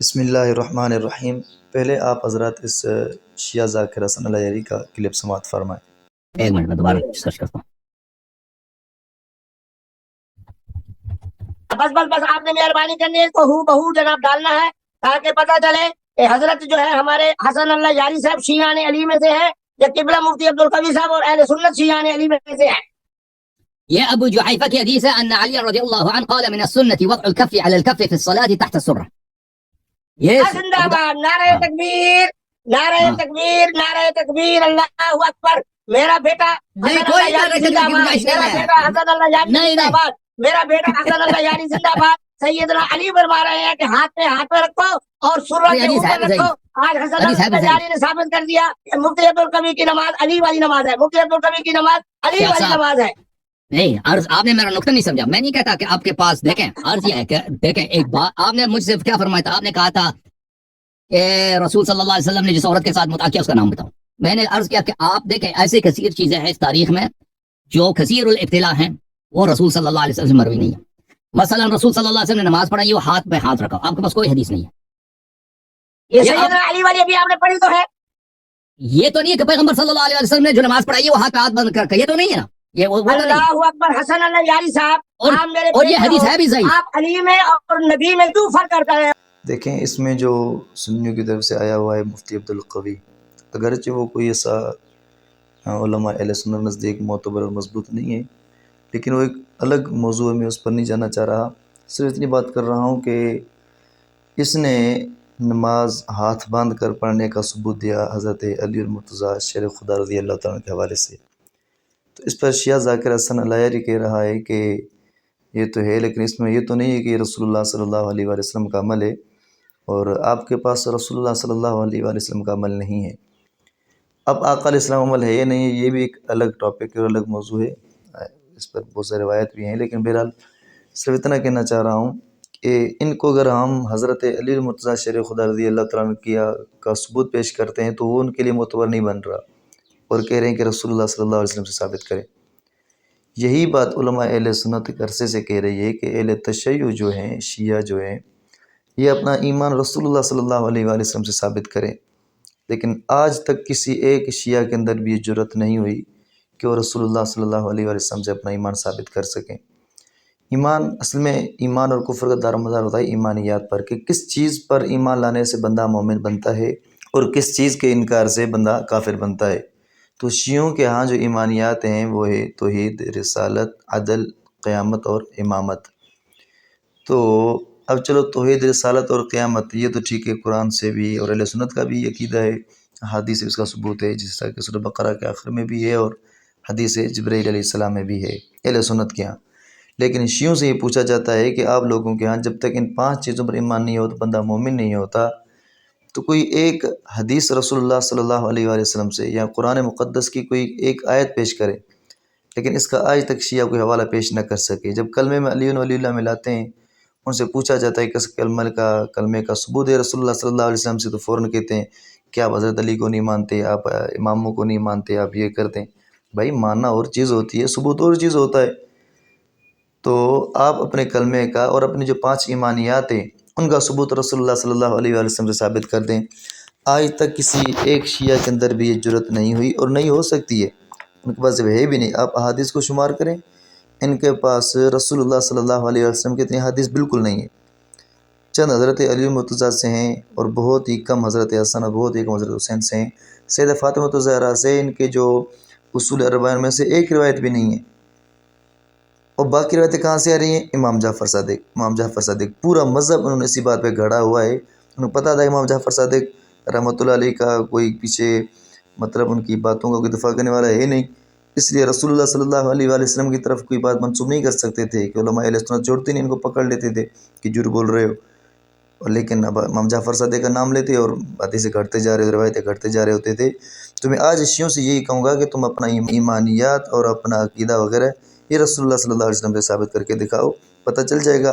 بسم اللہ الرحمن الرحیم۔ پہلے آپ حضرات اس شیعہ ذاکر حسن العیاری کا کلپ سماعت فرمائیں۔ ایک منٹ میں دوبارہ سرچ کرتا ہوں۔ بس آپ نے مہربانی کرنی ہے، اس کو ہو بہو جناب ڈالنا ہے تاکہ پتہ چلے کہ حضرت جو ہے ہمارے حسن اللہ یاری صاحب شیعان علی میں سے ہیں، یا قبلہ مفتی عبدالقوی صاحب اور اہل سنت شیعان علی میں سے ہیں۔ یہ ابو جحیفہ کی حدیث ہے ان علی رضی اللہ عنہ قال من السنة وضع الكف على الكف في الصلاة تحت السرة۔ یہ زندہ باد، نعرہ تکبیر، نعرہ تکبیر، نعرہ تکبیر، اللہ اکبر۔ میرا بیٹا نہیں، حسن کوئی اللہ یاری نعرہ زندہ تکبیر باد، کی گنجائش میرا نہیں ہے۔ بیٹا حسن اللہ یاری نہیں، زندہ نہیں۔ باد، میرا بیٹا حسن اللہ یاری زندہ باد۔ سیدنا علی فرما رہے ہیں کہ ہاتھ پہ رکھو اور سرہ کے حدیث ہے اوپر بھی رکھو۔ صحیح، آج حسن حدیث ہے بھی اللہ صحیح۔ یاری نے ثابت کر دیا کہ مفتی عبدالقوی کی نماز علی والی نماز ہے، مفتی عبدالقوی کی نماز علی شیخ والی صاحب، نماز ہے۔ نہیں، عرض آپ نے میرا نقطہ نہیں سمجھا۔ میں نہیں کہتا کہ آپ کے پاس دیکھیں، عرض یہ ہے کہ دیکھیں، ایک بات آپ نے مجھ سے کیا فرمایا تھا؟ آپ نے کہا تھا کہ رسول صلی اللہ علیہ وسلم نے جس عورت کے ساتھ مطاع کیا اس کا نام بتاؤ۔ میں نے عرض کیا کہ آپ دیکھیں ایسے کثیر چیزیں ہیں اس تاریخ میں جو کثیر الابتلاء ہیں، وہ رسول صلی اللہ علیہ وسلم سے مروی نہیں ہے۔ مثلا رسول صلی اللہ علیہ وسلم نے نماز پڑھائی، وہ ہاتھ پہ ہاتھ رکھا، آپ کے پاس کوئی حدیث نہیں ہے۔ یہ یہ آپ سیدنا علی والی ابھی آپ نے پڑھی تو ہے۔ یہ تو نہیں ہے کہ پیغمبر صلی اللہ علیہ وسلم نے جو نماز پڑھائی ہے وہ ہاتھ پہ ہاتھ بند کر کے، یہ تو نہیں ہے نا، یہ وہ تو نہیں ہے۔ اللہ اکبر، حسن اللہ یاری صاحب اور آپ میرے اور یہ بیٹے حدیث ہو، ہے بھی صحیح۔ آپ علی میں اور نبی میں کیوں فرق کرتا ہے؟ دیکھیں اس میں جو سنیوں کی طرف سے آیا ہوا ہے مفتی عبدالقوی، اگرچہ وہ کوئی ایسا علماء اہل سنت نزدیک معتبر اور مضبوط نہیں ہے، لیکن وہ ایک الگ موضوع ہے، میں اس پر نہیں جانا چاہ رہا۔ صرف اتنی بات کر رہا ہوں کہ اس نے نماز ہاتھ باندھ کر پڑھنے کا ثبوت دیا حضرت علی المرتضیٰ شیر خدا رضی اللہ تعالیٰ کے حوالے سے۔ تو اس پر شیعہ ذاکر حسن العیاری کہہ رہا ہے کہ یہ تو ہے، لیکن اس میں یہ تو نہیں ہے کہ یہ رسول اللہ صلی اللہ علیہ وآلہ وسلم کا عمل ہے، اور آپ کے پاس رسول اللہ صلی اللہ علیہ وآلہ وسلم کا عمل نہیں ہے۔ اب آقا علیہ السلام عمل ہے یا نہیں ہے، یہ بھی ایک الگ ٹاپک اور الگ موضوع ہے، اس پر بہت ساری روایت بھی ہیں، لیکن بہرحال صرف اتنا کہنا چاہ رہا ہوں کہ ان کو اگر ہم حضرت علی المرتضیٰ شیر خدا رضی اللہ تعالیٰ عنہ کا ثبوت پیش کرتے ہیں تو وہ ان کے لیے معتبر نہیں بن رہا، اور کہہ رہے ہیں کہ رسول اللہ صلی اللہ علیہ وسلم سے ثابت کریں۔ یہی بات علماء اہل سنت کے عرصے سے کہہ رہی ہے کہ اہل تشیع جو ہیں، شیعہ جو ہیں، یہ اپنا ایمان رسول اللہ صلی اللہ علیہ وآلہ وسلم سے ثابت کریں، لیکن آج تک کسی ایک شیعہ کے اندر بھی یہ جرأت نہیں ہوئی کہ وہ رسول اللہ صلی اللہ علیہ وآلہ وسلم سے اپنا ایمان ثابت کر سکیں۔ ایمان اصل میں ایمان اور کفر کا دار مدار ہوتا ہے ایمانیات پر، کہ کس چیز پر ایمان لانے سے بندہ مومن بنتا ہے اور کس چیز کے انکار سے بندہ کافر بنتا ہے۔ تو شیعوں کے ہاں جو ایمانیات ہیں وہ ہے توحید، رسالت، عدل، قیامت اور امامت۔ تو اب چلو توحید، رسالت اور قیامت یہ تو ٹھیک ہے، قرآن سے بھی اور اہل سنت کا بھی عقیدہ ہے، حدیث سے اس کا ثبوت ہے، جس طرح کہ سورہ بقرہ کے آخر میں بھی ہے اور حدیث جبرائیل علیہ السلام میں بھی ہے اہل سنت کے ہاں۔ لیکن شیعوں سے یہ پوچھا جاتا ہے کہ آپ لوگوں کے ہاں جب تک ان 5 چیزوں پر ایمان نہیں ہوتا بندہ مومن نہیں ہوتا، تو کوئی ایک حدیث رسول اللہ صلی اللہ علیہ وآلہ وسلم سے یا قرآن مقدس کی کوئی ایک آیت پیش کرے، لیکن اس کا آج تک شیعہ کوئی حوالہ پیش نہ کر سکے۔ جب کلمے میں علی ولی اللہ ملاتے ہیں، ان سے پوچھا جاتا ہے کہ اس کلمے کا ثبوت ہے رسول اللہ صلی اللہ علیہ وسلم سے، تو فوراً کہتے ہیں کہ آپ حضرت علی کو نہیں مانتے، آپ اماموں کو نہیں مانتے، آپ یہ کرتے ہیں۔ بھائی ماننا اور چیز ہوتی ہے، ثبوت اور چیز ہوتا ہے۔ تو آپ اپنے کلمے کا اور اپنی جو 5 ایمانیات ہیں ان کا ثبوت رسول اللہ صلی اللہ علیہ وآلہ وسلم سے ثابت کر دیں۔ آج تک کسی ایک شیعہ کے اندر بھی یہ جرأت نہیں ہوئی اور نہیں ہو سکتی ہے، ان کے پاس جب ہے بھی نہیں۔ آپ احادیث کو شمار کریں، ان کے پاس رسول اللہ صلی اللہ علیہ وسلم کی اتنی حدیث بالکل نہیں ہے۔ چند حضرت علی مرتضیٰ سے ہیں اور بہت ہی کم حضرت حسن اور بہت ہی کم حضرت حسین سے ہیں۔ سیدہ فاطمہ الزہرا سے ان کے جو اصول اربعین میں سے ایک روایت بھی نہیں ہے، اور باقی روایتیں کہاں سے آ رہی ہیں؟ امام جعفر صادق پورا مذہب انہوں نے اسی بات پہ گھڑا ہوا ہے۔ انہیں پتہ تھا امام جعفر صادق رحمۃ اللہ علیہ کا کوئی پیچھے مطلب ان کی باتوں کا کوئی دفاع کرنے والا ہے نہیں، اس لیے رسول اللہ صلی اللہ علیہ وآلہ وسلم کی طرف کوئی بات منسوب نہیں کر سکتے تھے کہ علماء اہل سنت چھوڑتے نہیں، ان کو پکڑ لیتے تھے کہ جھوٹ بول رہے ہو، اور لیکن اب امام جعفر صادق کا نام لیتے اور حدیثیں گھٹتے جا رہے، روایتیں گھٹتے جا رہے ہوتے تھے۔ تو میں آج شیعوں سے یہی کہوں گا کہ تم اپنا ایمانیات اور اپنا عقیدہ وغیرہ یہ رسول اللہ صلی اللہ علیہ وسلم سے ثابت کر کے دکھاؤ، پتہ چل جائے گا۔